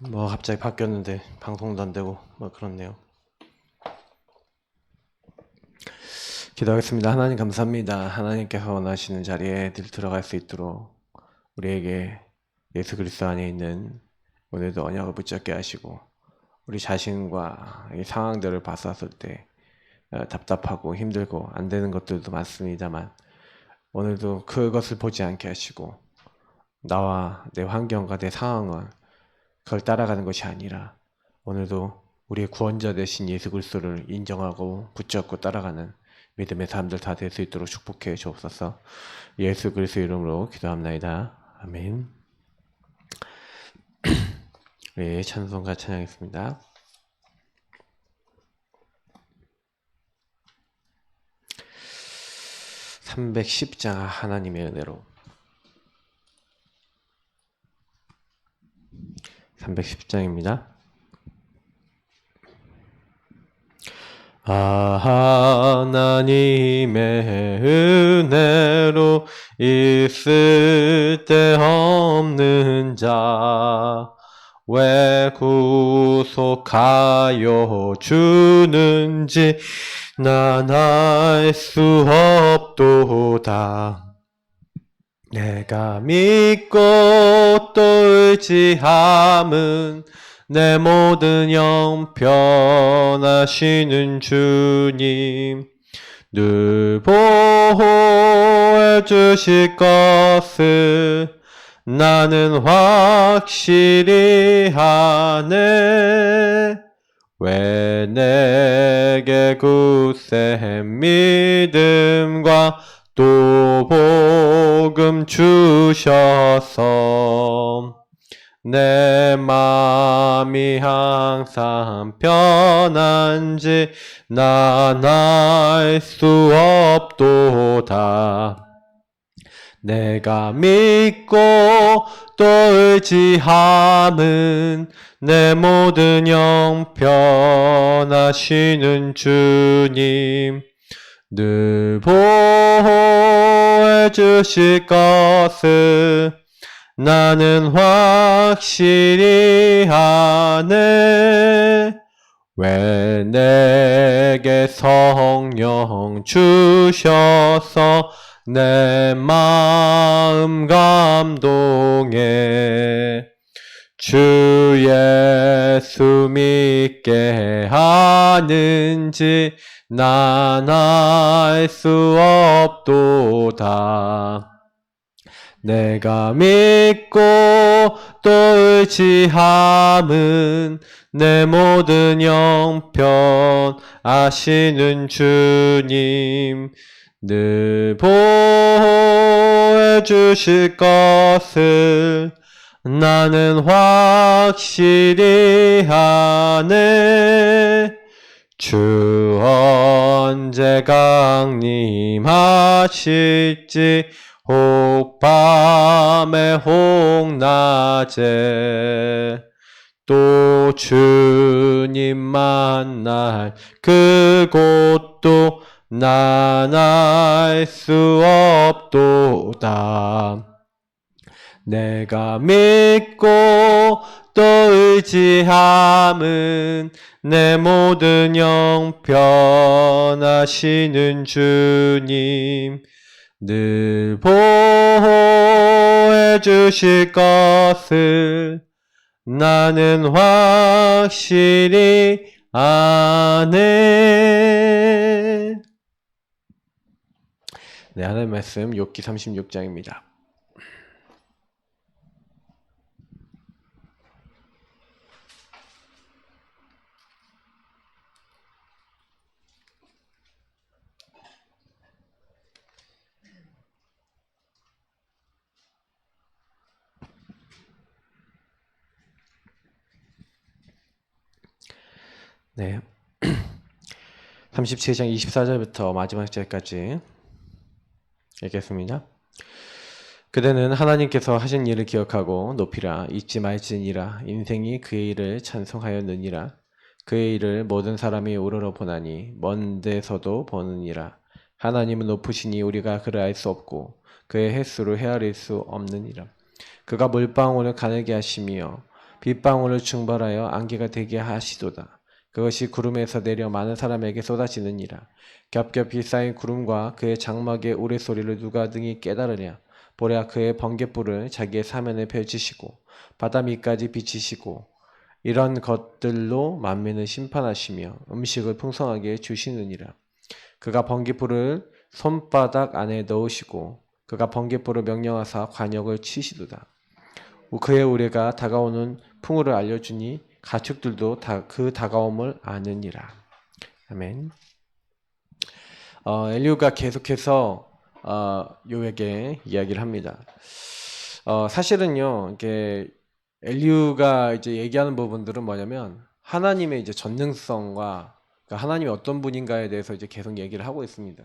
뭐 갑자기 바뀌었는데 방송도 안 되고 뭐 그렇네요. 기도하겠습니다. 하나님 감사합니다. 하나님께서 원하시는 자리에 늘 들어갈 수 있도록 우리에게 예수 그리스도 안에 있는 오늘도 언약을 붙잡게 하시고 우리 자신과 이 상황들을 봤었을 때 답답하고 힘들고 안 되는 것들도 많습니다만 오늘도 그것을 보지 않게 하시고 나와 내 환경과 내 상황을 그걸 따라가는 것이 아니라 오늘도 우리의 구원자 되신 예수 그리스도를 인정하고 붙잡고 따라가는 믿음의 사람들 다 될 수 있도록 축복해 주옵소서. 예수 그리스도 이름으로 기도합나이다. 아멘. 네, 찬송가 찬양했습니다. 310장 하나님의 은혜로 310장입니다. 하나님의 은혜로 있을 데 없는 자 왜 구속하여 주는지 난 알 수 없도다. 내가 믿고 또 의지함은 내 모든 형편하시는 주님 늘 보호해 주실 것을 나는 확실히 아네. 왜 내게 굳센 믿음과 또 복음 주셔서 내 마음이 항상 편한지 난 알 수 없도다. 내가 믿고 또 의지함은 내 모든 형편하시는 주님 늘 보호해 주실 것을 나는 확실히 아네. 왜 내게 성령 주셔서 내 마음 감동해 주 예수 믿게 하는지 난 알 수 없도다. 내가 믿고 또 의지함은 내 모든 형편 아시는 주님 늘 보호해 주실 것을 나는 확실히 아네. 주 언제 강림하실지 혹 밤에 혹 낮에 또 주님 만날 그곳도 난 알 수 없도다. 내가 믿고 또 의지함은 내 모든 형편하시는 주님 늘 보호해 주실 것을 나는 확실히 아네. 네, 하나님 말씀 욥기 36장입니다. 네. 37장 24절부터 마지막 절까지 읽겠습니다. 그대는 하나님께서 하신 일을 기억하고 높이라. 잊지 말지니라. 인생이 그의 일을 찬송하였느니라. 그의 일을 모든 사람이 우러러 보나니 먼 데서도 보느니라. 하나님은 높으시니 우리가 그를 알 수 없고 그의 횟수를 헤아릴 수 없느니라. 그가 물방울을 가늘게 하시며 빗방울을 증발하여 안개가 되게 하시도다. 그것이 구름에서 내려 많은 사람에게 쏟아지느니라. 겹겹이 쌓인 구름과 그의 장막의 우레소리를 누가 등이 깨달으랴. 보랴 그의 번갯불을 자기의 사면에 펼치시고 바다 밑까지 비치시고 이런 것들로 만민을 심판하시며 음식을 풍성하게 주시느니라. 그가 번갯불을 손바닥 안에 넣으시고 그가 번갯불을 명령하사 관역을 치시도다. 그의 우레가 다가오는 풍우를 알려주니 가축들도 그 다가옴을 아느니라. 아멘. 엘리후가 계속해서 요에게 이야기를 합니다. 사실은요, 이게 엘리후가 이제 얘기하는 부분들은 뭐냐면 하나님의 이제 전능성과 그러니까 하나님이 어떤 분인가에 대해서 이제 계속 얘기를 하고 있습니다.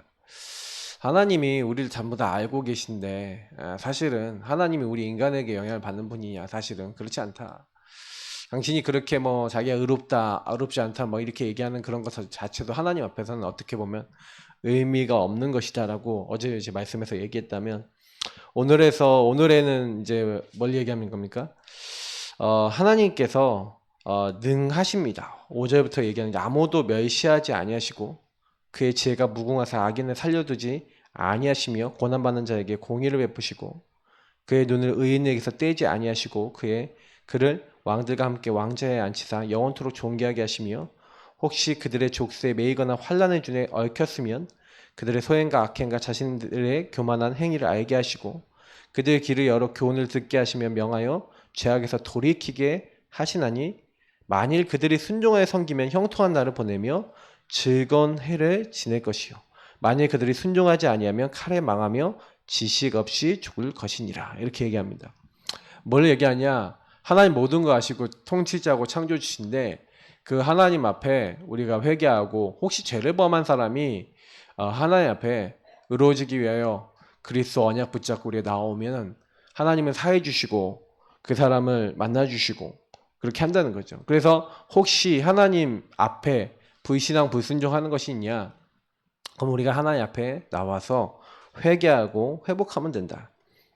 하나님이 우리를 전부 다 알고 계신데 사실은 하나님이 우리 인간에게 영향을 받는 분이냐? 사실은 그렇지 않다. 당신이 그렇게 뭐 자기가 의롭다, 의롭지 않다 뭐 이렇게 얘기하는 그런 것 자체도 하나님 앞에서는 어떻게 보면 의미가 없는 것이다라고 어제 이제 말씀에서 얘기했다면 오늘에는 이제 뭘 얘기하는 겁니까? 하나님께서 능하십니다. 5절부터 얘기하는 게 아무도 멸시하지 아니하시고 그의 지혜가 무궁하사 악인을 살려두지 아니하시며 고난받는 자에게 공의를 베푸시고 그의 눈을 의인에게서 떼지 아니하시고 그를 왕들과 함께 왕좌에 앉히사 영원토록 존귀하게 하시며 혹시 그들의 족쇄에 매이거나 환난의 준에 얽혔으면 그들의 소행과 악행과 자신들의 교만한 행위를 알게 하시고 그들의 길을 열어 교훈을 듣게 하시며 명하여 죄악에서 돌이키게 하시나니 만일 그들이 순종하여 섬기면 형통한 날을 보내며 즐거운 해를 지낼 것이요 만일 그들이 순종하지 아니하면 칼에 망하며 지식 없이 죽을 것이니라. 이렇게 얘기합니다. 뭘 얘기하냐? 하나님 모든 거 아시고 통치자고 창조주신데 그 하나님 앞에 우리가 회개하고 혹시 죄를 범한 사람이 하나님 앞에 의로워지기 위하여 그리스도 언약 붙잡고 우리가 나오면 하나님은 사해 주시고 그 사람을 만나 주시고 그렇게 한다는 거죠. 그래서 혹시 하나님 앞에 불신앙 불순종하는 것이 있냐? 그럼 우리가 하나님 앞에 나와서 회개하고 회복하면 된다.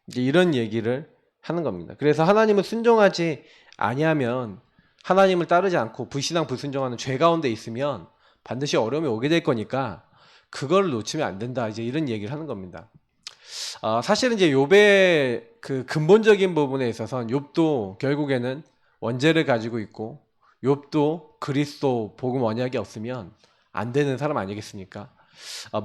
이제 이런 얘기를 하는 겁니다. 그래서 하나님을 순종하지 아니하면 하나님을 따르지 않고 불신앙 불순종하는 죄 가운데 있으면 반드시 어려움이 오게 될 거니까 그걸 놓치면 안 된다. 이제 이런 얘기를 하는 겁니다. 사실은 이제 욥의 그 근본적인 부분에 있어서는 욥도 결국에는 원죄를 가지고 있고 욥도 그리스도 복음 언약이 없으면 안 되는 사람 아니겠습니까?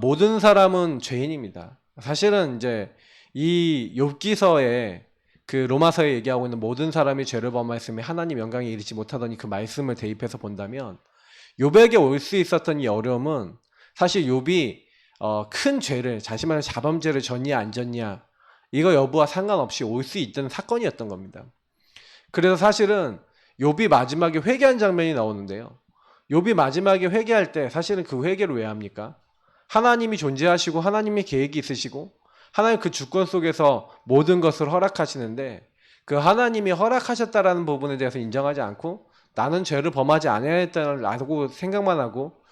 모든 사람은 죄인입니다. 사실은 이제 이 욥기서에 그 로마서에 얘기하고 있는 모든 사람이 죄를 범하였으며 하나님 영광에 이르지 못하더니 그 말씀을 대입해서 본다면 욥에게 올 수 있었던 이 어려움은 사실 욥이 큰 죄를 자신만의 자범죄를 졌냐 안 졌냐 이거 여부와 상관없이 올 수 있던 사건이었던 겁니다. 그래서 사실은 욥이 마지막에 회개한 장면이 나오는데요. 욥이 마지막에 회개할 때 사실은 그 회개를 왜 합니까? 하나님이 존재하시고 하나님의 계획이 있으시고 하나님 그 주권 속에서 모든 것을 허락하시는데 그 하나님이 허락하셨다라는 부분에 대해서 인정하지 않고 나는 죄를 범하지 아니하였다라고 생각만 하고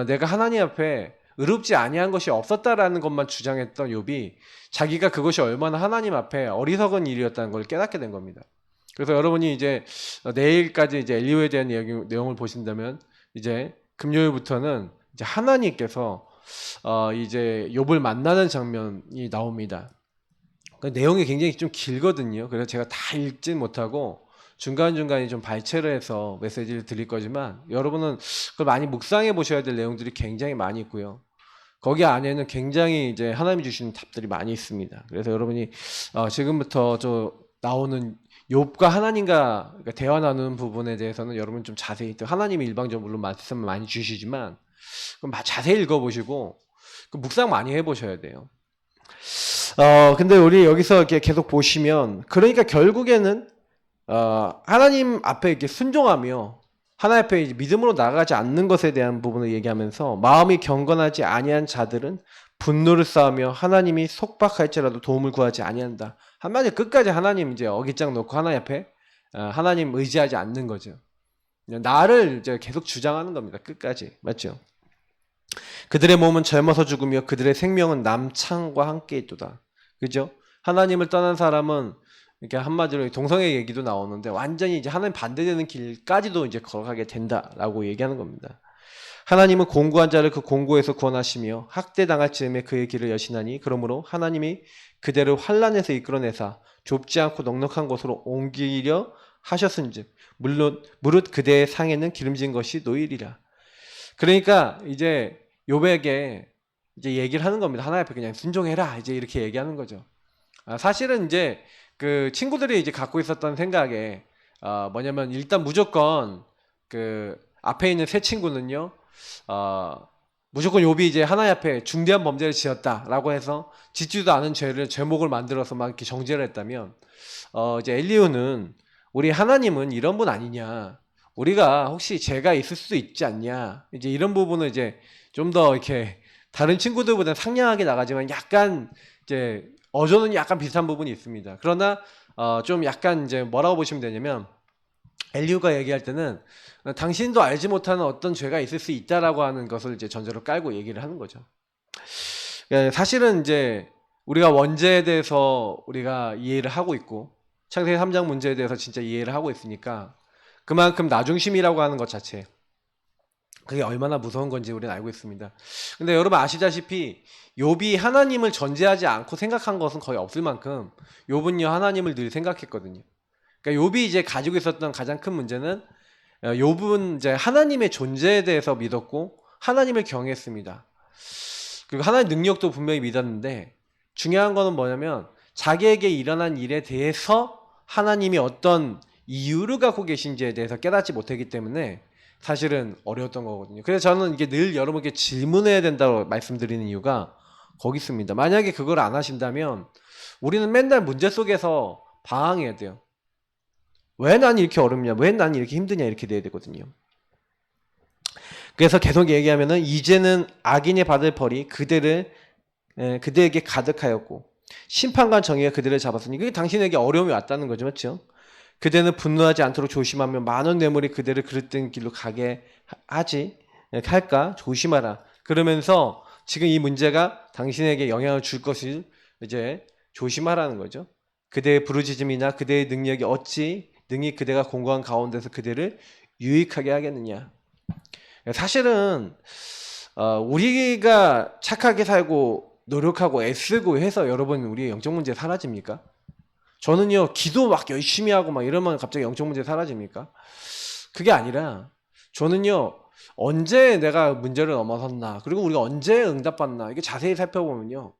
내가 하나님 앞에 의롭지 아니한 것이 없었다라는 것만 주장했던 욥이 자기가 그것이 얼마나 하나님 앞에 어리석은 일이었다는 걸 깨닫게 된 겁니다. 그래서 여러분이 이제 내일까지 이제 엘리후에 대한 내용을 보신다면 이제 금요일부터는 이제 하나님께서 이제 욥을 만나는 장면이 나옵니다. 그 내용이 굉장히 좀 길거든요. 그래서 제가 다 읽진 못하고 중간중간에 좀 발췌를 해서 메시지를 드릴 거지만 여러분은 그걸 많이 묵상해 보셔야 될 내용들이 굉장히 많이 있고요. 거기 안에는 굉장히 이제 하나님이 주시는 답들이 많이 있습니다. 그래서 여러분이 지금부터 나오는 욥과 하나님과 대화 나누는 부분에 대해서는 여러분 좀 자세히 하나님이 일방적으로 말씀을 많이 주시지만 그럼 자세히 읽어보시고 묵상 많이 해보셔야 돼요. 근데 우리 여기서 이렇게 계속 보시면 그러니까 결국에는 하나님 앞에 이렇게 순종하며 하나님 앞에 이제 믿음으로 나아가지 않는 것에 대한 부분을 얘기하면서 마음이 경건하지 아니한 자들은 분노를 쌓으며 하나님이 속박할지라도 도움을 구하지 아니한다. 한마디로 끝까지 하나님 이제 어깃장 놓고 하나님 앞에 하나님 의지하지 않는 거죠. 나를 이제 계속 주장하는 겁니다. 끝까지. 맞죠? 그들의 몸은 젊어서 죽으며 그들의 생명은 남창과 함께 있도다. 그죠? 하나님을 떠난 사람은 그러니까 한마디로 동성애 얘기도 나오는데 완전히 이제 하나님 반대되는 길까지도 이제 걸어가게 된다라고 얘기하는 겁니다. 하나님은 공고한 자를 그 공고에서 구원하시며 학대당할 즈음에 그의 길을 여시나니 그러므로 하나님이 그대를 환난에서 이끌어내사 좁지 않고 넉넉한 곳으로 옮기려 하셨은즉 물론 무릇 그대의 상에는 기름진 것이 놓이리라. 그러니까 이제 욥에게 이제 얘기를 하는 겁니다. 하나님 앞에 그냥 순종해라 이제 이렇게 얘기하는 거죠. 사실은 이제 그 친구들이 이제 갖고 있었던 생각에 뭐냐면 일단 무조건 그 앞에 있는 세 친구는요 무조건 욥이 이제 하나님 앞에 중대한 범죄를 지었다라고 해서 짓지도 않은 죄를 죄목을 만들어서 막 이렇게 정죄를 했다면 이제 엘리후는 우리 하나님은 이런 분 아니냐, 우리가 혹시 죄가 있을 수도 있지 않냐, 이제 이런 부분을 이제 좀 더 이렇게 다른 친구들보다 상냥하게 나가지만 약간 이제 어조는 약간 비슷한 부분이 있습니다. 그러나 좀 약간 이제 뭐라고 보시면 되냐면 엘리후가 얘기할 때는 당신도 알지 못하는 어떤 죄가 있을 수 있다라고 하는 것을 이제 전제로 깔고 얘기를 하는 거죠. 사실은 이제 우리가 원죄에 대해서 우리가 이해를 하고 있고 창세기 3장 문제에 대해서 진짜 이해를 하고 있으니까 그만큼 나중심이라고 하는 것 자체 그게 얼마나 무서운 건지 우리는 알고 있습니다. 근데 여러분 아시다시피 욥이 하나님을 전제하지 않고 생각한 것은 거의 없을 만큼 욥은요 하나님을 늘 생각했거든요. 그러니까 욥이 이제 가지고 있었던 가장 큰 문제는 욥은 이제 하나님의 존재에 대해서 믿었고 하나님을 경외했습니다. 그리고 하나님의 능력도 분명히 믿었는데 중요한 거는 뭐냐면 자기에게 일어난 일에 대해서 하나님이 어떤 이유를 갖고 계신지에 대해서 깨닫지 못했기 때문에 사실은 어려웠던 거거든요. 그래서 저는 이게 늘 여러분께 질문해야 된다고 말씀드리는 이유가 거기 있습니다. 만약에 그걸 안 하신다면 우리는 맨날 문제 속에서 방황해야 돼요. 왜 난 이렇게 어렵냐, 왜 난 이렇게 힘드냐 이렇게 돼야 되거든요. 그래서 계속 얘기하면은 이제는 악인이 받을 벌이 그대에게 가득하였고 심판관 정의가 그들을 잡았으니 그게 당신에게 어려움이 왔다는 거죠, 맞죠? 그대는 분노하지 않도록 조심하며 많은 뇌물이 그대를 그릇된 길로 가게 할까 조심하라. 그러면서 지금 이 문제가 당신에게 영향을 줄 것을 이제 조심하라는 거죠. 그대의 부르짖음이나 그대의 능력이 어찌 능히 그대가 공고한 가운데서 그대를 유익하게 하겠느냐. 사실은 우리가 착하게 살고 노력하고 애쓰고 해서 여러분 우리의 영적 문제 사라집니까? 저는요 기도 막 열심히 하고 막 이러면 갑자기 영적 문제 사라집니까? 그게 아니라 저는요 언제 내가 문제를 넘어섰나, 그리고 우리가 언제 응답받나 이게 자세히 살펴보면요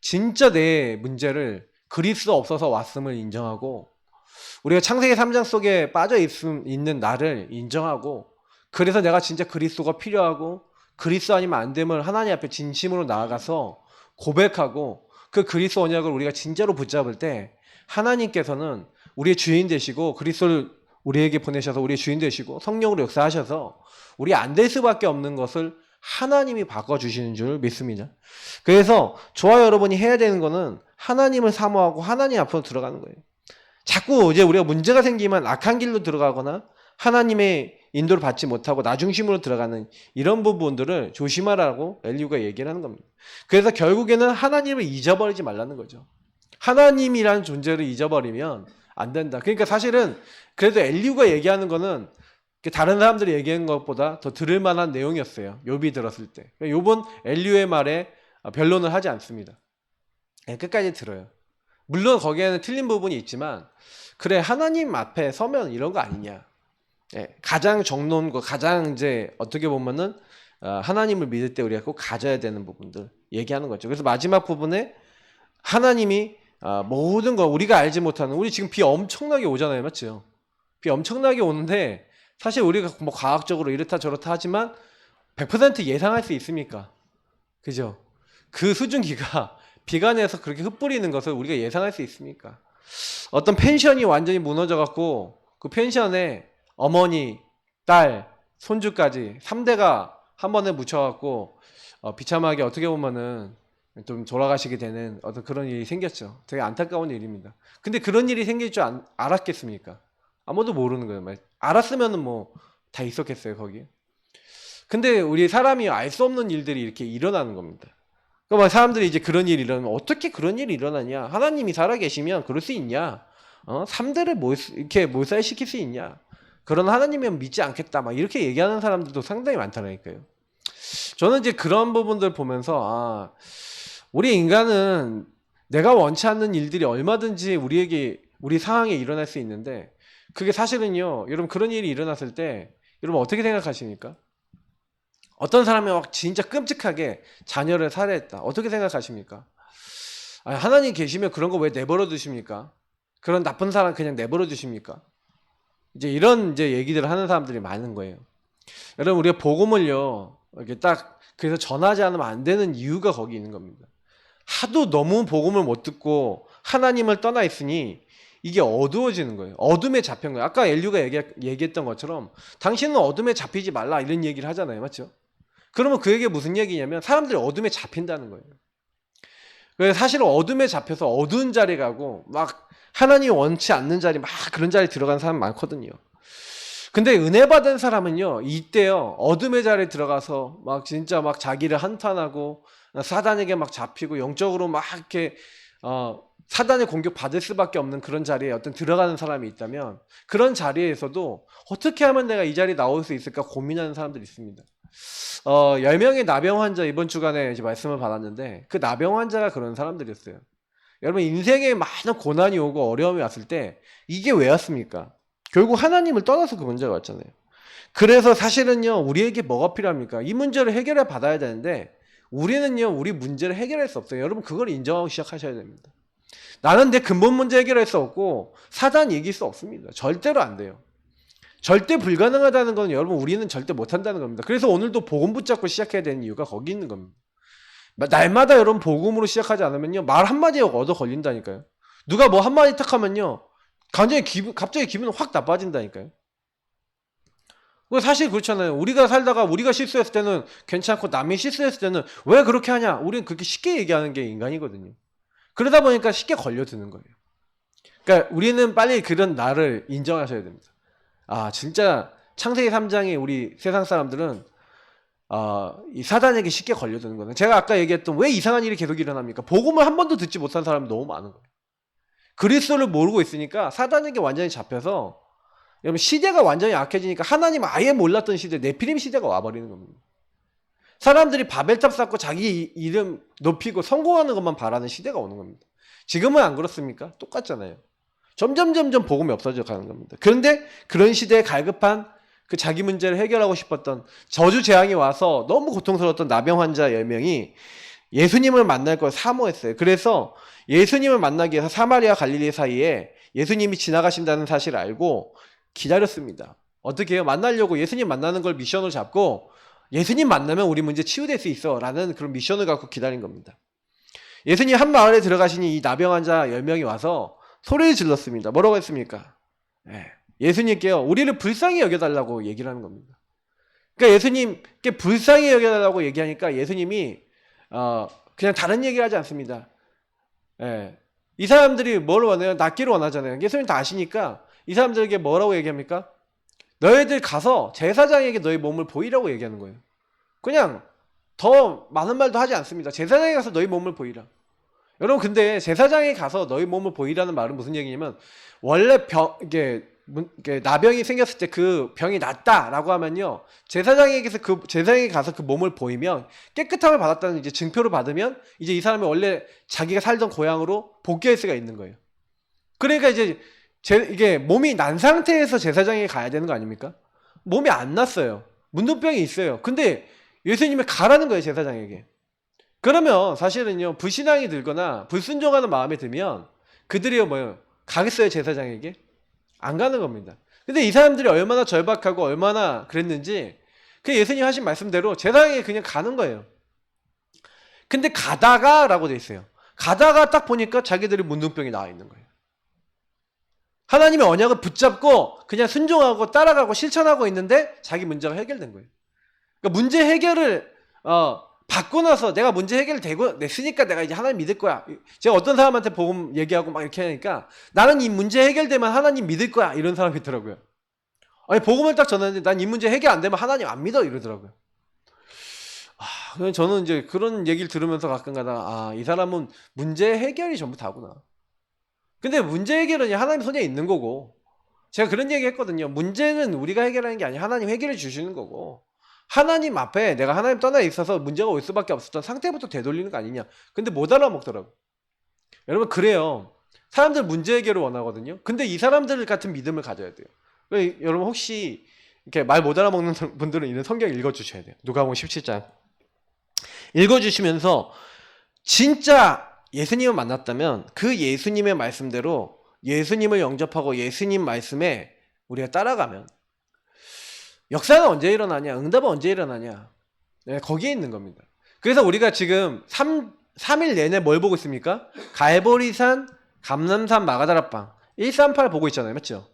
진짜 내 문제를 그리스도 없어서 왔음을 인정하고 우리가 창세기 3장 속에 빠져 있는 나를 인정하고 그래서 내가 진짜 그리스도가 필요하고 그리스도 아니면 안 됨을 하나님 앞에 진심으로 나아가서 고백하고 그 그리스도 언약을 우리가 진짜로 붙잡을 때 하나님께서는 우리의 주인 되시고 그리스도를 우리에게 보내셔서 우리의 주인 되시고 성령으로 역사하셔서 우리 안 될 수밖에 없는 것을 하나님이 바꿔주시는 줄 믿습니다. 그래서 저와 여러분이 해야 되는 거는 하나님을 사모하고 하나님 앞으로 들어가는 거예요. 자꾸 이제 우리가 문제가 생기면 악한 길로 들어가거나 하나님의 인도를 받지 못하고 나중심으로 들어가는 이런 부분들을 조심하라고 엘리후가 얘기를 하는 겁니다. 그래서 결국에는 하나님을 잊어버리지 말라는 거죠. 하나님이라는 존재를 잊어버리면 안 된다. 그러니까 사실은 그래도 엘리후가 얘기하는 거는 다른 사람들이 얘기하는 것보다 더 들을 만한 내용이었어요. 욥이 들었을 때. 욥은 엘리후의 말에 변론을 하지 않습니다. 끝까지 들어요. 물론 거기에는 틀린 부분이 있지만 그래 하나님 앞에 서면 이런 거 아니냐. 가장 정론과 가장 이제 어떻게 보면은 하나님을 믿을 때 우리가 꼭 가져야 되는 부분들 얘기하는 거죠. 그래서 마지막 부분에 하나님이 모든 거 우리가 알지 못하는, 우리 지금 비 엄청나게 오잖아요, 맞죠? 비 엄청나게 오는데 사실 우리가 뭐 과학적으로 이렇다 저렇다 하지만 100% 예상할 수 있습니까? 그죠? 그 수증기가 비가 내서 그렇게 흩뿌리는 것을 우리가 예상할 수 있습니까? 어떤 펜션이 완전히 무너져 갖고 그 펜션에 어머니, 딸, 손주까지 3대가 한 번에 묻혀갖고 비참하게 어떻게 보면은 좀 돌아가시게 되는 어떤 그런 일이 생겼죠. 되게 안타까운 일입니다. 근데 그런 일이 생길 줄 알았겠습니까? 아무도 모르는 거예요. 알았으면은 뭐 다 있었겠어요, 거기. 근데 우리 사람이 알 수 없는 일들이 이렇게 일어나는 겁니다. 그러니까 사람들이 이제 그런 일이 일어나면 어떻게 그런 일이 일어나냐? 하나님이 살아계시면 그럴 수 있냐? 삼대를 이렇게 몰살시킬 수 있냐? 그런 하나님이면 믿지 않겠다. 막 이렇게 얘기하는 사람들도 상당히 많다니까요. 저는 이제 그런 부분들 보면서 우리 인간은 내가 원치 않는 일들이 얼마든지 우리 상황에 일어날 수 있는데 그게 사실은요. 여러분 그런 일이 일어났을 때 여러분 어떻게 생각하십니까? 어떤 사람이 막 진짜 끔찍하게 자녀를 살해했다. 어떻게 생각하십니까? 하나님 계시면 그런 거 왜 내버려 두십니까? 그런 나쁜 사람 그냥 내버려 두십니까? 이제 이런 얘기들을 하는 사람들이 많은 거예요. 여러분 우리가 복음을요 이렇게 딱 그래서 전하지 않으면 안 되는 이유가 거기 있는 겁니다. 하도 너무 복음을 못 듣고 하나님을 떠나 있으니 이게 어두워지는 거예요. 어둠에 잡힌 거예요. 아까 엘류가 얘기했던 것처럼 당신은 어둠에 잡히지 말라 이런 얘기를 하잖아요. 맞죠? 그러면 그에게 무슨 얘기냐면 사람들이 어둠에 잡힌다는 거예요. 그래서 사실은 어둠에 잡혀서 어두운 자리 가고 막 하나님이 원치 않는 자리 막 그런 자리에 들어가는 사람 많거든요. 근데 은혜 받은 사람은요 이때요 어둠의 자리에 들어가서 막 진짜 막 자기를 한탄하고 사단에게 막 잡히고 영적으로 막 이렇게 사단의 공격 받을 수밖에 없는 그런 자리에 어떤 들어가는 사람이 있다면 그런 자리에서도 어떻게 하면 내가 이 자리에 나올 수 있을까 고민하는 사람들이 있습니다. 10명의 나병 환자 이번 주간에 이제 말씀을 받았는데 그 나병 환자가 그런 사람들이었어요. 여러분 인생에 많은 고난이 오고 어려움이 왔을 때 이게 왜 왔습니까? 결국 하나님을 떠나서 그 문제가 왔잖아요. 그래서 사실은요 우리에게 뭐가 필요합니까? 이 문제를 해결해 받아야 되는데 우리는요 우리 문제를 해결할 수 없어요. 여러분 그걸 인정하고 시작하셔야 됩니다. 나는 내 근본 문제 해결할 수 없고 사단 이길 수 없습니다. 절대로 안 돼요. 절대 불가능하다는 건 여러분 우리는 절대 못한다는 겁니다. 그래서 오늘도 복음 붙잡고 시작해야 되는 이유가 거기 있는 겁니다. 날마다 여러분 복음으로 시작하지 않으면요 말 한마디에 얻어 걸린다니까요. 누가 뭐 한마디 탁 하면요 갑자기 기분이 확 나빠진다니까요. 사실 그렇잖아요. 우리가 살다가 우리가 실수했을 때는 괜찮고 남이 실수했을 때는 왜 그렇게 하냐? 우리는 그렇게 쉽게 얘기하는 게 인간이거든요. 그러다 보니까 쉽게 걸려드는 거예요. 그러니까 우리는 빨리 그런 나를 인정하셔야 됩니다. 진짜 창세기 3장에 우리 세상 사람들은 이 사단에게 쉽게 걸려드는 거예요. 제가 아까 얘기했던 왜 이상한 일이 계속 일어납니까? 복음을 한 번도 듣지 못한 사람이 너무 많은 거예요. 그리스도를 모르고 있으니까 사단에게 완전히 잡혀서 여러분 시대가 완전히 악해지니까 하나님 아예 몰랐던 시대 네피림 시대가 와버리는 겁니다. 사람들이 바벨탑 쌓고 자기 이름 높이고 성공하는 것만 바라는 시대가 오는 겁니다. 지금은 안 그렇습니까? 똑같잖아요. 점점 복음이 없어져 가는 겁니다. 그런데 그런 시대에 갈급한 그 자기 문제를 해결하고 싶었던 저주 재앙이 와서 너무 고통스러웠던 나병 환자 10명이 예수님을 만날 걸 사모했어요. 그래서 예수님을 만나기 위해서 사마리아 갈릴리 사이에 예수님이 지나가신다는 사실을 알고 기다렸습니다. 어떻게 해요? 만나려고 예수님 만나는 걸 미션을 잡고 예수님 만나면 우리 문제 치유될 수 있어 라는 그런 미션을 갖고 기다린 겁니다. 예수님 한 마을에 들어가시니 이 나병 환자 10명이 와서 소리를 질렀습니다. 뭐라고 했습니까? 예수님께요 우리를 불쌍히 여겨달라고 얘기를 하는 겁니다. 그러니까 예수님께 불쌍히 여겨달라고 얘기하니까 예수님이 그냥 다른 얘기를 하지 않습니다. 이 사람들이 뭘 원해요? 낫기를 원하잖아요. 예수님 다 아시니까 이 사람들에게 뭐라고 얘기합니까? 너희들 가서 제사장에게 너희 몸을 보이라고 얘기하는 거예요. 그냥 더 많은 말도 하지 않습니다. 제사장에 가서 너희 몸을 보이라. 여러분 근데 제사장에 가서 너희 몸을 보이라는 말은 무슨 얘기냐면 원래 이게 나병이 생겼을 때 그 병이 낫다라고 하면요 제사장에 가서 그 몸을 보이면 깨끗함을 받았다는 이제 증표를 받으면 이제 이 사람이 원래 자기가 살던 고향으로 복귀할 수가 있는 거예요. 그러니까 이제 이게 몸이 난 상태에서 제사장에 가야 되는 거 아닙니까? 몸이 안 났어요. 문둥병이 있어요. 근데 예수님이 가라는 거예요 제사장에게. 그러면 사실은요 불신앙이 들거나 불순종하는 마음이 들면 그들이요 뭐요 가겠어요 제사장에게? 안 가는 겁니다. 근데 이 사람들이 얼마나 절박하고 얼마나 그랬는지 그 예수님 하신 말씀대로 제사장에게 그냥 가는 거예요. 근데 가다가 라고 돼 있어요. 가다가 딱 보니까 자기들이 문둥병이 나와 있는 거예요. 하나님의 언약을 붙잡고 그냥 순종하고 따라가고 실천하고 있는데 자기 문제가 해결된 거예요. 그러니까 문제 해결을 받고 나서 내가 문제 해결되고 냈으니까 내가 이제 하나님 믿을 거야. 제가 어떤 사람한테 복음 얘기하고 막 이렇게 하니까 나는 이 문제 해결되면 하나님 믿을 거야 이런 사람이 있더라고요. 아니 복음을 딱 전하는데 난 이 문제 해결 안 되면 하나님 안 믿어 이러더라고요. 저는 이제 그런 얘기를 들으면서 가끔가다 이 사람은 문제 해결이 전부 다구나. 근데 문제 해결은 하나님 손에 있는 거고, 제가 그런 얘기 했거든요. 문제는 우리가 해결하는 게 아니라 하나님 해결해 주시는 거고, 하나님 앞에 내가 하나님 떠나 있어서 문제가 올 수밖에 없었던 상태부터 되돌리는 거 아니냐. 근데 못 알아먹더라고. 여러분, 그래요. 사람들 문제 해결을 원하거든요. 근데 이 사람들 같은 믿음을 가져야 돼요. 여러분, 혹시 이렇게 말 못 알아먹는 분들은 이런 성경 읽어주셔야 돼요. 누가복음 17장 읽어주시면서 진짜 예수님을 만났다면 그 예수님의 말씀대로 예수님을 영접하고 예수님 말씀에 우리가 따라가면 역사는 언제 일어나냐, 응답은 언제 일어나냐, 네, 거기에 있는 겁니다. 그래서 우리가 지금 3일 내내 뭘 보고 있습니까? 갈보리산, 감람산, 마가다라빵 138 보고 있잖아요. 맞죠?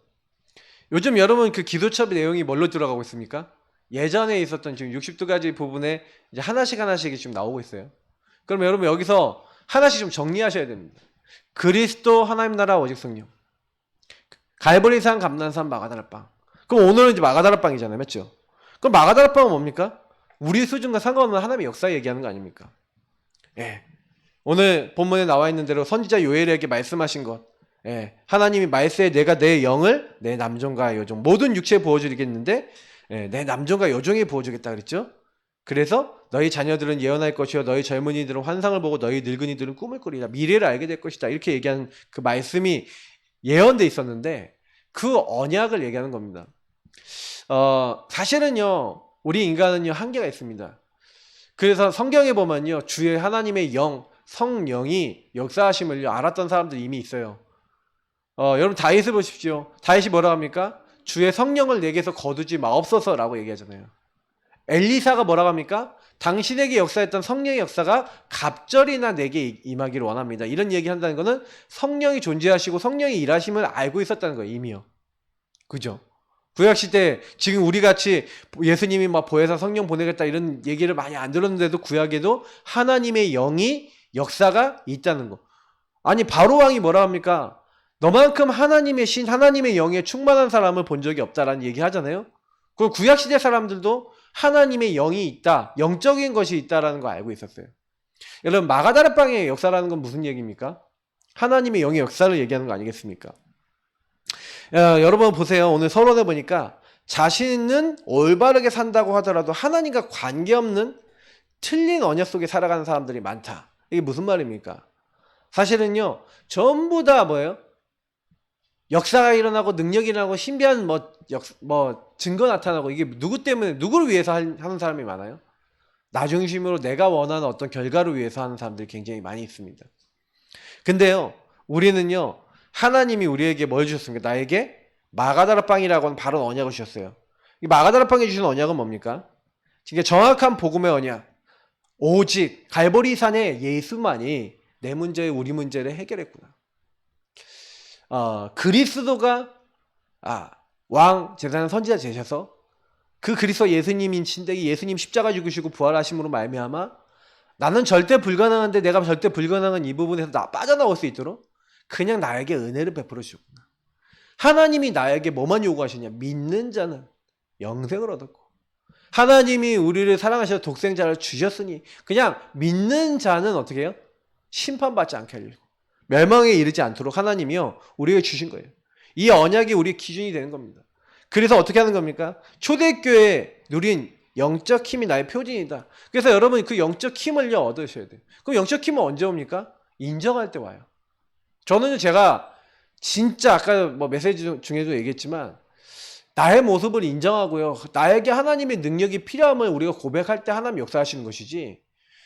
요즘 여러분 그 기도첩의 내용이 뭘로 들어가고 있습니까? 예전에 있었던 지금 62가지 부분에 이제 하나씩 지금 나오고 있어요. 그럼 여러분 여기서 하나씩 좀 정리하셔야 됩니다. 그리스도, 하나님 나라, 오직 성령. 갈보리산, 감람산, 마가다라빵. 그럼 오늘은 이제 마가다라빵이잖아요. 맞죠? 그럼 마가다라빵은 뭡니까? 우리 수준과 상관없는 하나님의 역사 얘기하는 거 아닙니까? 예. 오늘 본문에 나와 있는 대로 선지자 요엘에게 말씀하신 것. 예. 하나님이 말세에 내가 내 영을 내 남종과 여종 모든 육체에 부어주겠는데, 예, 내 남종과 여종에 부어주겠다 그랬죠? 그래서 너희 자녀들은 예언할 것이요 너희 젊은이들은 환상을 보고 너희 늙은이들은 꿈을 꾸리라. 미래를 알게 될 것이다. 이렇게 얘기하는 그 말씀이 예언돼 있었는데 그 언약을 얘기하는 겁니다. 사실은요, 우리 인간은요, 한계가 있습니다. 그래서 성경에 보면요, 주의 하나님의 영, 성령이 역사하심을요, 알았던 사람들이 이미 있어요. 여러분, 다윗을 보십시오. 다윗이 뭐라고 합니까? 주의 성령을 내게서 거두지 마옵소서라고 얘기하잖아요. 엘리사가 뭐라고 합니까? 당신에게 역사했던 성령의 역사가 갑절이나 내게 임하기를 원합니다. 이런 얘기 한다는 것은 성령이 존재하시고 성령이 일하심을 알고 있었다는 거예요, 이미요. 그죠? 구약시대 지금 우리같이 예수님이 막 보혜사 성령 보내겠다 이런 얘기를 많이 안 들었는데도 구약에도 하나님의 영이 역사가 있다는 거. 아니 바로왕이 뭐라 합니까? 너만큼 하나님의 신, 하나님의 영에 충만한 사람을 본 적이 없다라는 얘기 하잖아요. 그리고 구약시대 사람들도 하나님의 영이 있다, 영적인 것이 있다라는 거 알고 있었어요. 여러분, 마가다라빵의 역사라는 건 무슨 얘기입니까? 하나님의 영의 역사를 얘기하는 거 아니겠습니까? 여러분 보세요. 오늘 서론에 보니까 자신은 올바르게 산다고 하더라도 하나님과 관계없는 틀린 언약 속에 살아가는 사람들이 많다. 이게 무슨 말입니까? 사실은요, 전부 다 뭐예요? 역사가 일어나고 능력이 일어나고 신비한 증거 나타나고 이게 누구 때문에, 누구를 위해서 하는 사람이 많아요? 나 중심으로 내가 원하는 어떤 결과를 위해서 하는 사람들이 굉장히 많이 있습니다. 근데요, 우리는요, 하나님이 우리에게 뭘 주셨습니까? 나에게 마가다라빵이라고 하는 바른 언약을 주셨어요. 이 마가다라빵에 주신 언약은 뭡니까? 그러니까 정확한 복음의 언약. 오직 갈보리산의 예수만이 내 문제, 우리 문제를 해결했구나. 그리스도가 왕, 제사장, 선지자 되셔서 그 그리스도 예수님인 친대기 예수님 십자가 죽으시고 부활하심으로 말미암아 나는 절대 불가능한데 내가 절대 불가능한 이 부분에서 빠져나올 수 있도록 그냥 나에게 은혜를 베풀어 주셨구나. 하나님이 나에게 뭐만 요구하시냐? 믿는 자는 영생을 얻었고 하나님이 우리를 사랑하셔서 독생자를 주셨으니 그냥 믿는 자는 어떻게 해요? 심판받지 않게 하려고 멸망에 이르지 않도록 하나님이요 우리에게 주신 거예요. 이 언약이 우리의 기준이 되는 겁니다. 그래서 어떻게 하는 겁니까? 초대교회에 누린 영적 힘이 나의 표징이다. 그래서 여러분 그 영적 힘을요 얻으셔야 돼요. 그럼 영적 힘은 언제 옵니까? 인정할 때 와요. 저는 제가 진짜 아까 메시지 중에도 얘기했지만 나의 모습을 인정하고요. 나에게 하나님의 능력이 필요함을 우리가 고백할 때 하나님 역사하시는 것이지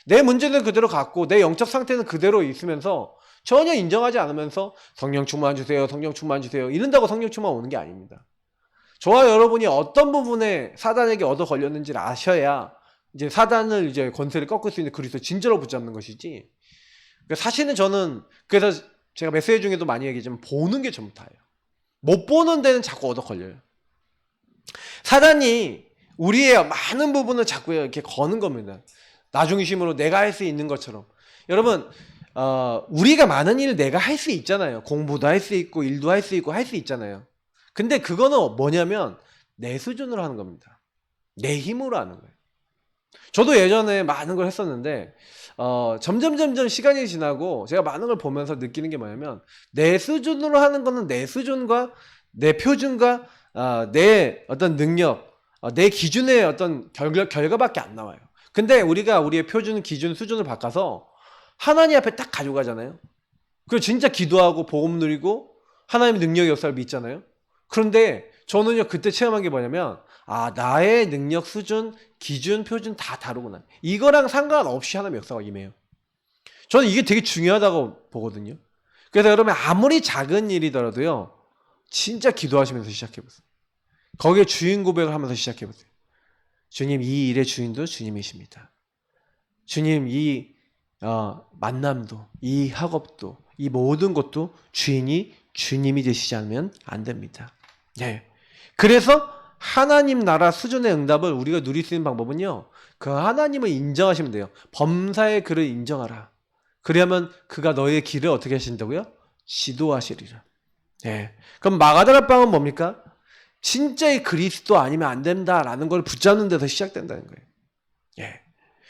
내 문제는 그대로 갖고 내 영적 상태는 그대로 있으면서 전혀 인정하지 않으면서 성령 충만 주세요. 성령 충만 주세요. 이런다고 성령 충만 오는 게 아닙니다. 저와 여러분이 어떤 부분에 사단에게 얻어 걸렸는지를 아셔야 이제 사단을 이제 권세를 꺾을 수 있는 그리스도 진저로 붙잡는 것이지. 사실은 저는 그래서 제가 메시지 중에도 많이 얘기하지만 보는 게 전부 다예요. 못 보는 데는 자꾸 얻어 걸려요. 사단이 우리의 많은 부분을 자꾸 이렇게 거는 겁니다. 나 중심으로 내가 할 수 있는 것처럼. 여러분 우리가 많은 일을 내가 할 수 있잖아요. 공부도 할 수 있고 일도 할 수 있고 할 수 있잖아요. 근데 그거는 뭐냐면 내 수준으로 하는 겁니다. 내 힘으로 하는 거예요. 저도 예전에 많은 걸 했었는데 점점 시간이 지나고 제가 많은 걸 보면서 느끼는 게 뭐냐면 내 수준으로 하는 거는 내 수준과 내 표준과 내 어떤 능력, 내 기준의 어떤 결과밖에 안 나와요. 근데 우리가 우리의 표준, 기준, 수준을 바꿔서 하나님 앞에 딱 가져가잖아요. 그리고 진짜 기도하고 복음 누리고 하나님의 능력의 역사를 믿잖아요. 그런데 저는요 그때 체험한 게 뭐냐면 나의 능력 수준, 기준, 표준 다 다르구나. 이거랑 상관없이 하나님의 역사가 임해요. 저는 이게 되게 중요하다고 보거든요. 그래서 여러분 아무리 작은 일이더라도요 진짜 기도하시면서 시작해보세요. 거기에 주인 고백을 하면서 시작해보세요. 주님, 이 일의 주인도 주님이십니다. 주님, 이 만남도, 이 학업도, 이 모든 것도 주인이 주님이 되시지 않으면 안 됩니다. 네. 그래서 하나님 나라 수준의 응답을 우리가 누릴 수 있는 방법은요, 그 하나님을 인정하시면 돼요. 범사의 그를 인정하라. 그러면 그가 너의 길을 어떻게 하신다고요? 지도하시리라. 네. 그럼 마가다락방은 뭡니까? 진짜의 그리스도 아니면 안 된다라는 걸 붙잡는 데서 시작된다는 거예요. 예.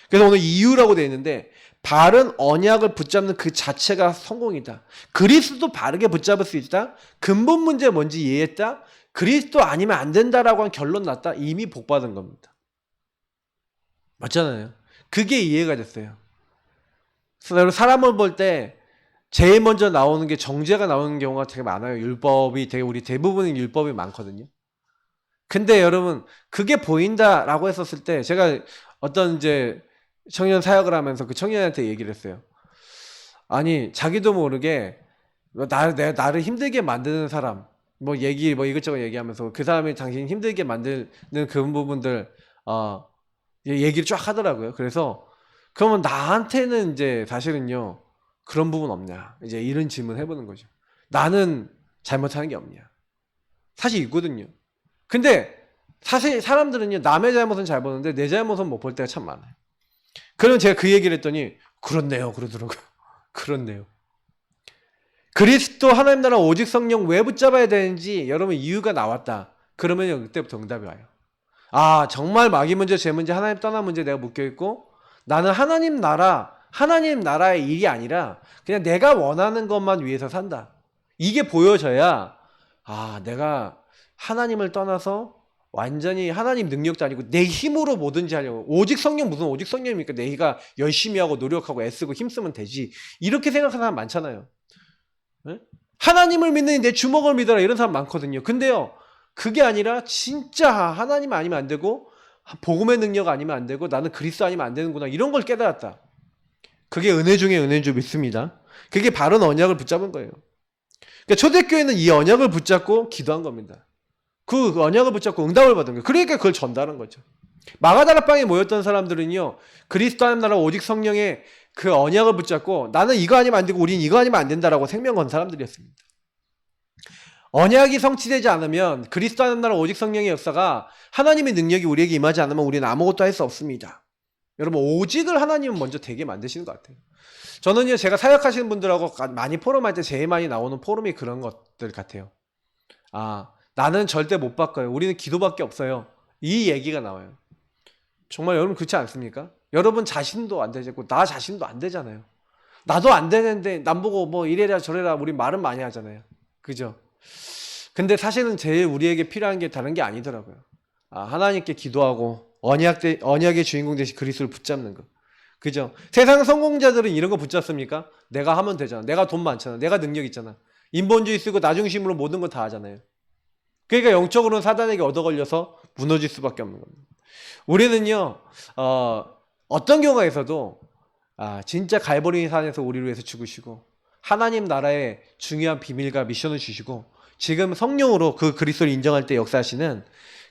그래서 오늘 이유라고 되어 있는데 바른 언약을 붙잡는 그 자체가 성공이다. 그리스도 바르게 붙잡을 수 있다. 근본 문제 뭔지 이해했다. 그리스도 아니면 안 된다라고 한 결론 났다. 이미 복받은 겁니다. 맞잖아요. 그게 이해가 됐어요. 그래서 사람을 볼 때 제일 먼저 나오는 게 정죄가 나오는 경우가 되게 많아요. 율법이 되게 우리 대부분의 율법이 많거든요. 근데 여러분 그게 보인다라고 했었을 때 제가 어떤 이제 청년 사역을 하면서 그 청년한테 얘기를 했어요. 아니 자기도 모르게 나를 힘들게 만드는 사람 뭐 이것저것 얘기하면서 그 사람이 당신 힘들게 만드는 그런 부분들 얘기를 쫙 하더라고요. 그래서 그러면 나한테는 이제 사실은요 그런 부분 없냐 이제 이런 질문 해보는 거죠. 나는 잘못하는 게 없냐. 사실 있거든요. 근데 사실 사람들은요 남의 잘못은 잘 보는데 내 잘못은 못 볼 때가 참 많아요. 그러면 제가 그 얘기를 했더니 그렇네요 그러더라고요. 그렇네요. 그리스도 하나님 나라 오직 성령 왜 붙잡아야 되는지 여러분 이유가 나왔다. 그러면 그때부터 응답이 와요. 정말 마귀 문제, 죄 문제, 하나님 떠난 문제 내가 묶여있고 나는 하나님 나라의 일이 아니라 그냥 내가 원하는 것만 위해서 산다. 이게 보여져야 내가 하나님을 떠나서 완전히 하나님 능력도 아니고 내 힘으로 뭐든지 하려고 오직 성령 무슨 오직 성령입니까? 내가 열심히 하고 노력하고 애쓰고 힘쓰면 되지 이렇게 생각하는 사람 많잖아요. 네? 하나님을 믿는 내 주먹을 믿어라 이런 사람 많거든요. 근데요 그게 아니라 진짜 하나님 아니면 안 되고 복음의 능력 아니면 안 되고 나는 그리스도 아니면 안 되는구나 이런 걸 깨달았다. 그게 은혜 중에 은혜인 줄 믿습니다. 그게 바른 언약을 붙잡은 거예요. 그러니까 초대교회는 이 언약을 붙잡고 기도한 겁니다. 그 언약을 붙잡고 응답을 받은 거예요. 그러니까 그걸 전달한 거죠. 마가다락방에 모였던 사람들은요 그리스도 하나님 나라 오직 성령의 그 언약을 붙잡고 나는 이거 아니면 안 되고 우린 이거 아니면 안 된다라고 생명 건 사람들이었습니다. 언약이 성취되지 않으면 그리스도 하나님 나라 오직 성령의 역사가 하나님의 능력이 우리에게 임하지 않으면 우리는 아무것도 할 수 없습니다. 여러분 오직을 하나님은 먼저 되게 만드시는 것 같아요. 저는요 제가 사역하시는 분들하고 많이 포럼할 때 제일 많이 나오는 포럼이 그런 것들 같아요. 나는 절대 못 바꿔요. 우리는 기도밖에 없어요. 이 얘기가 나와요. 정말 여러분 그렇지 않습니까? 여러분 자신도 안 되고 나 자신도 안 되잖아요. 나도 안 되는데 남 보고 뭐 이래라 저래라 우리 말은 많이 하잖아요. 그죠? 근데 사실은 제일 우리에게 필요한 게 다른 게 아니더라고요. 하나님께 기도하고 언약의 주인공 되신 그리스도를 붙잡는 거. 그죠? 세상 성공자들은 이런 거 붙잡습니까? 내가 하면 되잖아. 내가 돈 많잖아. 내가 능력 있잖아. 인본주의 쓰고 나 중심으로 모든 거 다 하잖아요. 그러니까 영적으로는 사단에게 얻어 걸려서 무너질 수밖에 없는 겁니다. 우리는요 어떤 경우가 있어도 진짜 갈보리 산에서 우리를 위해서 죽으시고 하나님 나라의 중요한 비밀과 미션을 주시고 지금 성령으로 그 그리스도를 인정할 때 역사하시는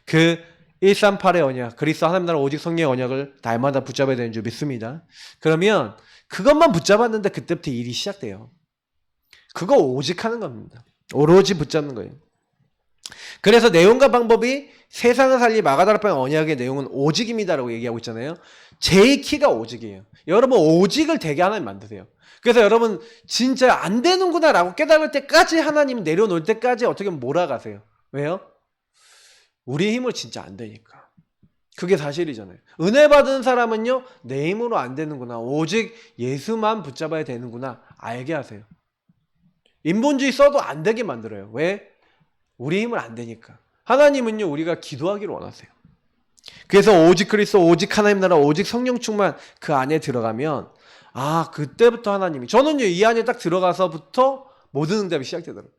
그 138의 언약 그리스도 하나님 나라 오직 성령의 언약을 날마다 붙잡아야 되는 줄 믿습니다. 그러면 그것만 붙잡았는데 그때부터 일이 시작돼요. 그거 오직 하는 겁니다. 오로지 붙잡는 거예요. 그래서 내용과 방법이 세상을 살리 마가다락방의 언약의 내용은 오직입니다라고 얘기하고 있잖아요. 제일 키가 오직이에요. 여러분 오직을 되게 하나님 만드세요. 그래서 여러분 진짜 안 되는구나 라고 깨달을 때까지 하나님 내려놓을 때까지 어떻게 몰아가세요. 왜요? 우리의 힘으로 진짜 안 되니까. 그게 사실이잖아요. 은혜 받은 사람은요, 내 힘으로 안 되는구나. 오직 예수만 붙잡아야 되는구나. 알게 하세요. 인본주의 써도 안 되게 만들어요. 왜? 우리 힘을 안 되니까. 하나님은요, 우리가 기도하기를 원하세요. 그래서 오직 그리스도, 오직 하나님 나라, 오직 성령 충만 그 안에 들어가면 그때부터 하나님이, 저는요, 이 안에 딱 들어가서부터 모든 응답이 시작되더라고요.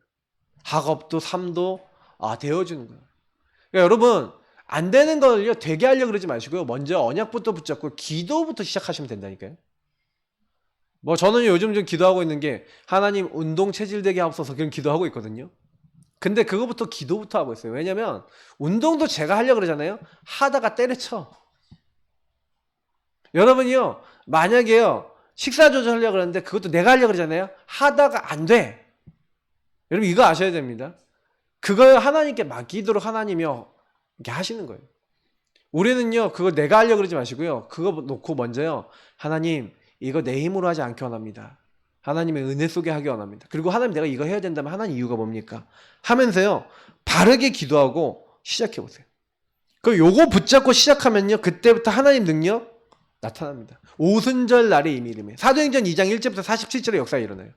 학업도 삶도 되어주는 거예요. 그러니까 여러분, 안 되는 걸요 되게 하려고 그러지 마시고요. 먼저 언약부터 붙잡고 기도부터 시작하시면 된다니까요. 뭐 저는 요즘 좀 기도하고 있는 게 하나님 운동 체질되게 하옵소서 그런 기도하고 있거든요. 근데 그거부터 기도부터 하고 있어요. 왜냐면 운동도 제가 하려고 그러잖아요. 하다가 때려쳐. 여러분이요, 만약에요 식사 조절하려고 그러는데 그것도 내가 하려고 그러잖아요. 하다가 안 돼. 여러분 이거 아셔야 됩니다. 그걸 하나님께 맡기도록 하나님이요 이렇게 하시는 거예요. 우리는요 그거 내가 하려고 그러지 마시고요, 그거 놓고 먼저요, 하나님 이거 내 힘으로 하지 않기 원합니다. 하나님의 은혜 속에 하기 원합니다. 그리고 하나님 내가 이거 해야 된다면 하나님 이유가 뭡니까? 하면서요 바르게 기도하고 시작해보세요. 그 요거 붙잡고 시작하면요 그때부터 하나님 능력 나타납니다. 오순절 날의 이미림에 사도행전 2장 1절부터 47절의 역사가 일어나요.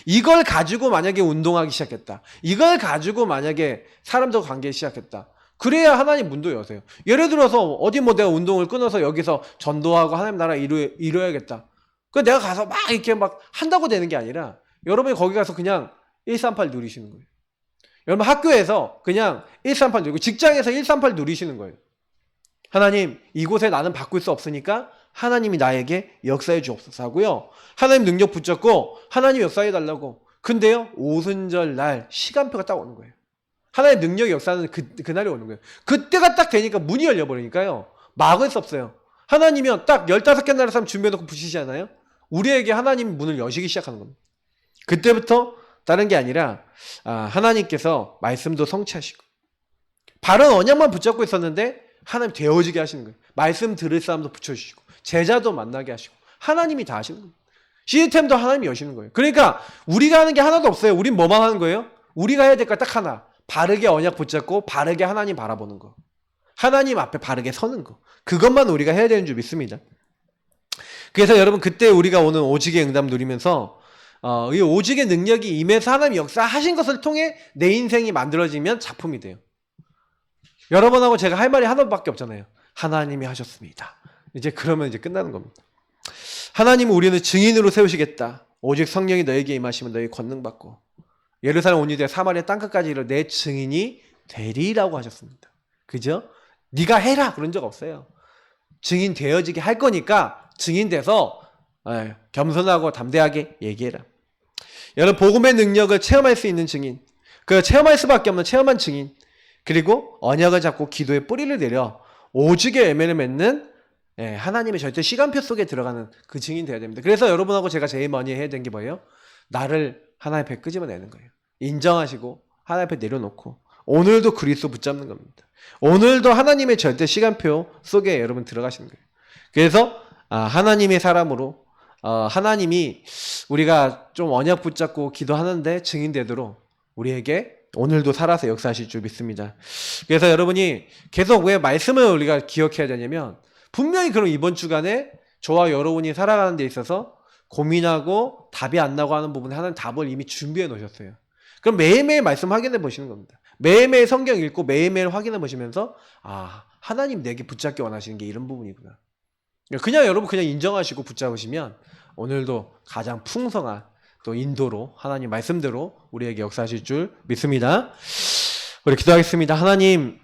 이걸 가지고 만약에 운동하기 시작했다, 이걸 가지고 만약에 사람들과 관계 시작했다, 그래야 하나님 문도 여세요. 예를 들어서 어디 뭐 내가 운동을 끊어서 여기서 전도하고 하나님 나라 이루어야겠다, 그 내가 가서 막 이렇게 막 한다고 되는 게 아니라 여러분이 거기 가서 그냥 138 누리시는 거예요. 여러분 학교에서 그냥 138 누리고 직장에서 138 누리시는 거예요. 하나님 이곳에 나는 바꿀 수 없으니까 하나님이 나에게 역사해 주옵소서 하고요, 하나님 능력 붙잡고 하나님 역사해 달라고. 근데요 오순절 날 시간표가 딱 오는 거예요. 하나님 능력의 역사는 그날이 오는 거예요. 그때가 딱 되니까 문이 열려버리니까요 막을 수 없어요. 하나님이요 딱 15개 나라 사람 준비해놓고 부시지 않아요? 우리에게 하나님 문을 여시기 시작하는 겁니다. 그때부터 다른 게 아니라 하나님께서 말씀도 성취하시고 바른 언약만 붙잡고 있었는데 하나님 되어지게 하시는 거예요. 말씀 들을 사람도 붙여주시고 제자도 만나게 하시고 하나님이 다 하시는 거예요. 시스템도 하나님이 여시는 거예요. 그러니까 우리가 하는 게 하나도 없어요. 우린 뭐만 하는 거예요? 우리가 해야 될 거 딱 하나, 바르게 언약 붙잡고 바르게 하나님 바라보는 거, 하나님 앞에 바르게 서는 거, 그것만 우리가 해야 되는 줄 믿습니다. 그래서 여러분 그때 우리가 오늘 오직의 응답 누리면서 이 오직의 능력이 임해서 하나님 역사하신 것을 통해 내 인생이 만들어지면 작품이 돼요. 여러분하고 제가 할 말이 하나밖에 없잖아요. 하나님이 하셨습니다. 이제 그러면 이제 끝나는 겁니다. 하나님은 우리는 증인으로 세우시겠다. 오직 성령이 너에게 임하시면 너희 권능 받고 예루살렘 온 유대 사마리아 땅끝까지 이르러 내 증인이 되리라고 하셨습니다. 그죠? 네가 해라 그런 적 없어요. 증인 되어지게 할 거니까 증인 돼서 겸손하고 담대하게 얘기해라. 여러분 복음의 능력을 체험할 수 있는 증인, 그 체험할 수밖에 없는 체험한 증인, 그리고 언약을 잡고 기도의 뿌리를 내려 오직의 열매를 맺는 하나님의 절대 시간표 속에 들어가는 그 증인 되어야 됩니다. 그래서 여러분하고 제가 제일 많이 해야 되는 게 뭐예요? 나를 하나님 앞에 끄집어내는 거예요. 인정하시고 하나님 앞에 내려놓고 오늘도 그리스도 붙잡는 겁니다. 오늘도 하나님의 절대 시간표 속에 여러분 들어가시는 거예요. 그래서 하나님의 사람으로 하나님이 우리가 좀 언약 붙잡고 기도하는데 증인되도록 우리에게 오늘도 살아서 역사하실 줄 믿습니다. 그래서 여러분이 계속 왜 말씀을 우리가 기억해야 되냐면 분명히 그럼 이번 주간에 저와 여러분이 살아가는 데 있어서 고민하고 답이 안 나고 하는 부분에 하나님 답을 이미 준비해 놓으셨어요. 그럼 매일매일 말씀 확인해 보시는 겁니다. 매일매일 성경 읽고 매일매일 확인해 보시면서 하나님 내게 붙잡기 원하시는 게 이런 부분이구나. 그냥 여러분 그냥 인정하시고 붙잡으시면 오늘도 가장 풍성한 또 인도로 하나님 말씀대로 우리에게 역사하실 줄 믿습니다. 우리 기도하겠습니다. 하나님,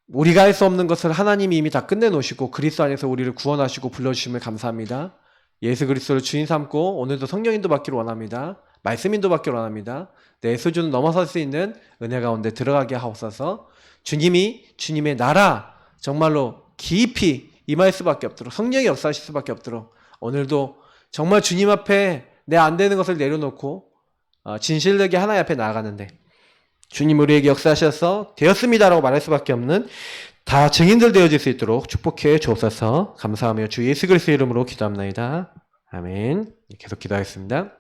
우리가 할 수 없는 것을 하나님이 이미 다 끝내놓으시고 그리스도 안에서 우리를 구원하시고 불러주심을 감사합니다. 예수 그리스도를 주인 삼고 오늘도 성령 인도 받기를 원합니다. 말씀 인도 받기를 원합니다. 내 수준을 넘어설 수 있는 은혜 가운데 들어가게 하옵소서. 주님이 주님의 나라 정말로 깊이 임할 수밖에 없도록, 성령이 역사하실 수밖에 없도록 오늘도 정말 주님 앞에 내 안 되는 것을 내려놓고 진실되게 하나님 앞에 나아가는데 주님 우리에게 역사하셔서 되었습니다라고 말할 수밖에 없는 다 증인들 되어질 수 있도록 축복해 주옵소서. 감사하며 주 예수 그리스도의 이름으로 기도합나이다. 아멘. 계속 기도하겠습니다.